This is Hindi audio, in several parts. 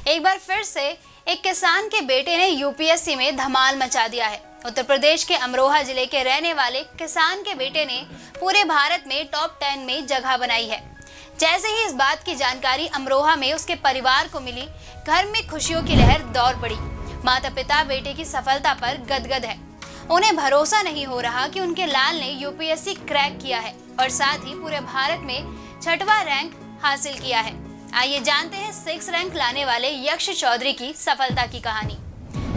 एक बार फिर से एक किसान के बेटे ने यूपीएससी में धमाल मचा दिया है। उत्तर प्रदेश के अमरोहा जिले के रहने वाले किसान के बेटे ने पूरे भारत में टॉप 10 में जगह बनाई है। जैसे ही इस बात की जानकारी अमरोहा में उसके परिवार को मिली, घर में खुशियों की लहर दौड़ पड़ी। माता पिता बेटे की सफलता पर गदगद है। उन्हें भरोसा नहीं हो रहा कि उनके लाल ने यूपीएससी क्रैक किया है और साथ ही पूरे भारत में 6वां रैंक हासिल किया है। आइए जानते हैं 6 रैंक लाने वाले यक्ष चौधरी की सफलता की कहानी।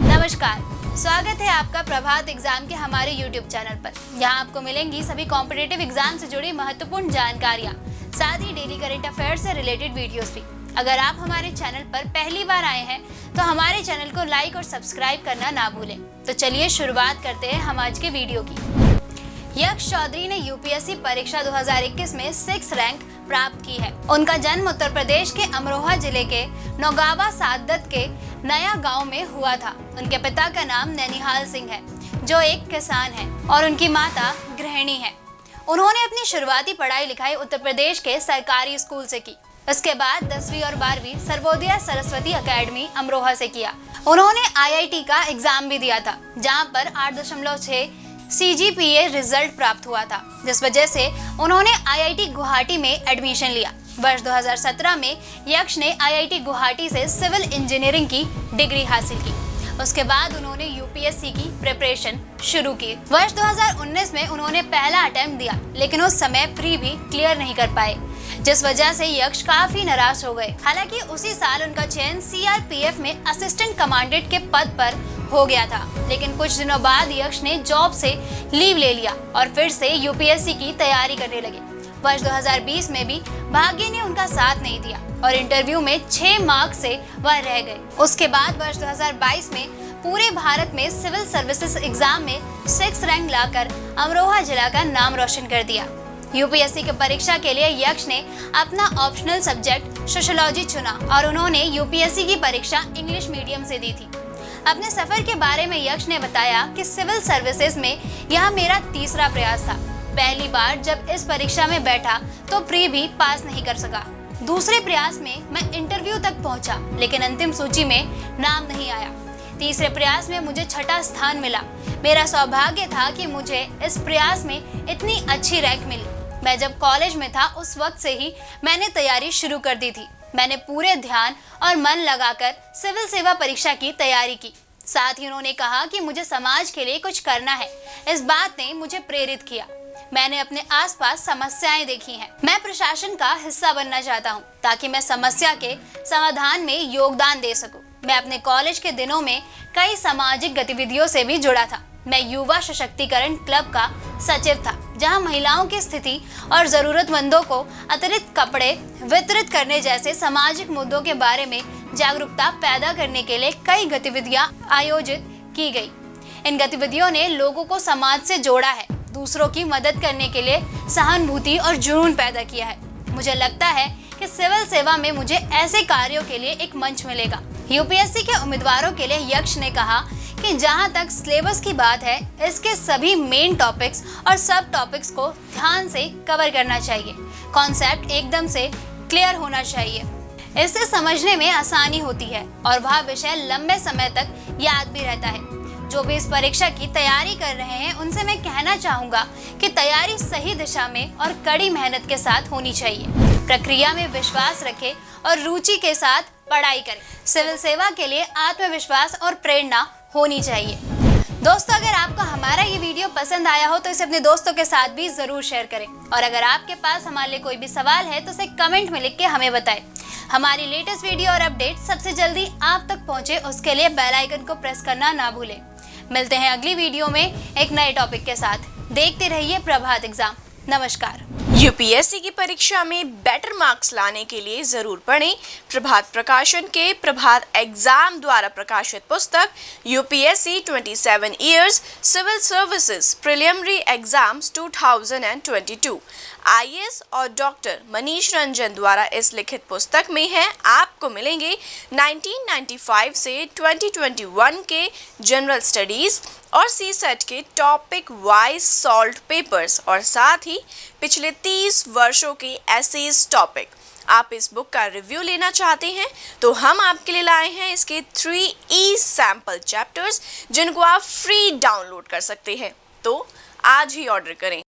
नमस्कार, स्वागत है आपका प्रभात एग्जाम के हमारे YouTube चैनल पर। यहाँ आपको मिलेंगी सभी कॉम्पिटिटिव एग्जाम से जुड़ी महत्वपूर्ण जानकारियाँ, साथ ही डेली करंट अफेयर से रिलेटेड वीडियोस भी। अगर आप हमारे चैनल पर पहली बार आए हैं तो हमारे चैनल को लाइक और सब्सक्राइब करना ना भूलें। तो चलिए शुरुआत करते हैं हम आज के वीडियो की। यक्ष चौधरी ने यूपीएससी परीक्षा 2021 में 6 रैंक प्राप्त की है। उनका जन्म उत्तर प्रदेश के अमरोहा जिले के नौगावा सादत के नया गांव में हुआ था। उनके पिता का नाम नैनिहाल सिंह है, जो एक किसान है, और उनकी माता गृहिणी है। उन्होंने अपनी शुरुआती पढ़ाई लिखाई उत्तर प्रदेश के सरकारी स्कूल से की। उसके बाद 10वीं और 12वीं सर्वोदय सरस्वती एकेडमी अमरोहा से किया। उन्होंने आईआईटी का एग्जाम भी दिया था, जहां पर 8.6 CGPA रिजल्ट प्राप्त हुआ था, जिस वजह से उन्होंने आईआईटी गुवाहाटी में एडमिशन लिया। वर्ष 2017 में यक्ष ने आईआईटी गुवाहाटी से सिविल इंजीनियरिंग की डिग्री हासिल की। उसके बाद उन्होंने यूपीएससी की प्रिपरेशन शुरू की। वर्ष 2019 में उन्होंने पहला अटेम्प्ट दिया, लेकिन उस समय प्री भी क्लियर नहीं कर पाए, जिस वजह से यक्ष काफी निराश हो गए। हालांकि उसी साल उनका चयन सीआरपीएफ में असिस्टेंट कमांडेंट के पद पर हो गया था, लेकिन कुछ दिनों बाद यक्ष ने जॉब से लीव ले लिया और फिर से यूपीएससी की तैयारी करने लगे। वर्ष 2020 में भी भाग्य ने उनका साथ नहीं दिया और इंटरव्यू में 6 मार्क्स से वह रह गए। उसके बाद वर्ष 2022 में पूरे भारत में सिविल सर्विसेज एग्जाम में 6 रैंक लाकर अमरोहा जिला का नाम रोशन कर दिया। यूपीएससी की परीक्षा के लिए यक्ष ने अपना ऑप्शनल सब्जेक्ट सोशियोलॉजी चुना और उन्होंने यूपीएससी की परीक्षा इंग्लिश मीडियम से दी थी। अपने सफर के बारे में यक्ष ने बताया कि सिविल सर्विसेज में यह मेरा तीसरा प्रयास था। पहली बार जब इस परीक्षा में बैठा तो प्री भी पास नहीं कर सका। दूसरे प्रयास में मैं इंटरव्यू तक पहुंचा, लेकिन अंतिम सूची में नाम नहीं आया। तीसरे प्रयास में मुझे 6वां स्थान मिला। मेरा सौभाग्य था कि मुझे इस प्रयास में इतनी अच्छी रैंक मिली। मैं जब कॉलेज में था उस वक्त से ही मैंने तैयारी शुरू कर दी थी। मैंने पूरे ध्यान और मन लगाकर सिविल सेवा परीक्षा की तैयारी की। साथ ही उन्होंने कहा कि मुझे समाज के लिए कुछ करना है। इस बात ने मुझे प्रेरित किया। मैंने अपने आसपास समस्याएं देखी हैं। मैं प्रशासन का हिस्सा बनना चाहता हूं, ताकि मैं समस्या के समाधान में योगदान दे सकूं। मैं अपने कॉलेज के दिनों में कई सामाजिक गतिविधियों से भी जुड़ा था। मैं युवा सशक्तिकरण क्लब का सचिव था, जहां महिलाओं की स्थिति और जरूरतमंदों को अतिरिक्त कपड़े वितरित करने जैसे सामाजिक मुद्दों के बारे में जागरूकता पैदा करने के लिए कई गतिविधियां आयोजित की गई। इन गतिविधियों ने लोगों को समाज से जोड़ा है, दूसरों की मदद करने के लिए सहानुभूति और जुनून पैदा किया है। मुझे लगता है कि सिविल सेवा में मुझे ऐसे कार्यों के लिए एक मंच मिलेगा। यूपीएससी के उम्मीदवारों के लिए यक्ष ने कहा कि जहां तक सिलेबस की बात है, इसके सभी मेन टॉपिक्स और सब टॉपिक्स को ध्यान से कवर करना चाहिए। कॉन्सेप्ट एकदम से क्लियर होना चाहिए। इससे समझने में आसानी होती है और वह विषय लंबे समय तक याद भी रहता है। जो भी इस परीक्षा की तैयारी कर रहे हैं, उनसे मैं कहना चाहूँगा कि तैयारी सही दिशा में और कड़ी मेहनत के साथ होनी चाहिए। प्रक्रिया में विश्वास रखें और रुचि के साथ पढ़ाई करें। सिविल सेवा के लिए आत्मविश्वास और प्रेरणा होनी चाहिए। दोस्तों, अगर आपको हमारा ये वीडियो पसंद आया हो तो इसे अपने दोस्तों के साथ भी जरूर शेयर करें, और अगर आपके पास हमारे लिए कोई भी सवाल है तो उसे कमेंट में लिख के हमें बताएं। हमारी लेटेस्ट वीडियो और अपडेट सबसे जल्दी आप तक पहुंचे, उसके लिए बेल आइकन को प्रेस करना ना भूलें। मिलते हैं अगली वीडियो में एक नए टॉपिक के साथ। देखते रहिए प्रभात एग्जाम। नमस्कार। यूपीएससी की परीक्षा में बेटर मार्क्स लाने के लिए जरूर पढ़ें प्रभात प्रकाशन के प्रभात एग्जाम द्वारा प्रकाशित पुस्तक UPSC 27 years civil services preliminary exams 2022। IAS और डॉक्टर मनीष रंजन द्वारा इस लिखित पुस्तक में है। आपको मिलेंगे 1995 से 2021 के जनरल स्टडीज और सीसेट के टॉपिक वाइज सॉल्व्ड पेपर्स और साथ ही पिछले 30 वर्षों के एसेज टॉपिक। आप इस बुक का रिव्यू लेना चाहते हैं तो हम आपके लिए लाए हैं इसके 3 सैंपल चैप्टर्स, जिनको आप फ्री डाउनलोड कर सकते हैं। तो आज ही ऑर्डर करें।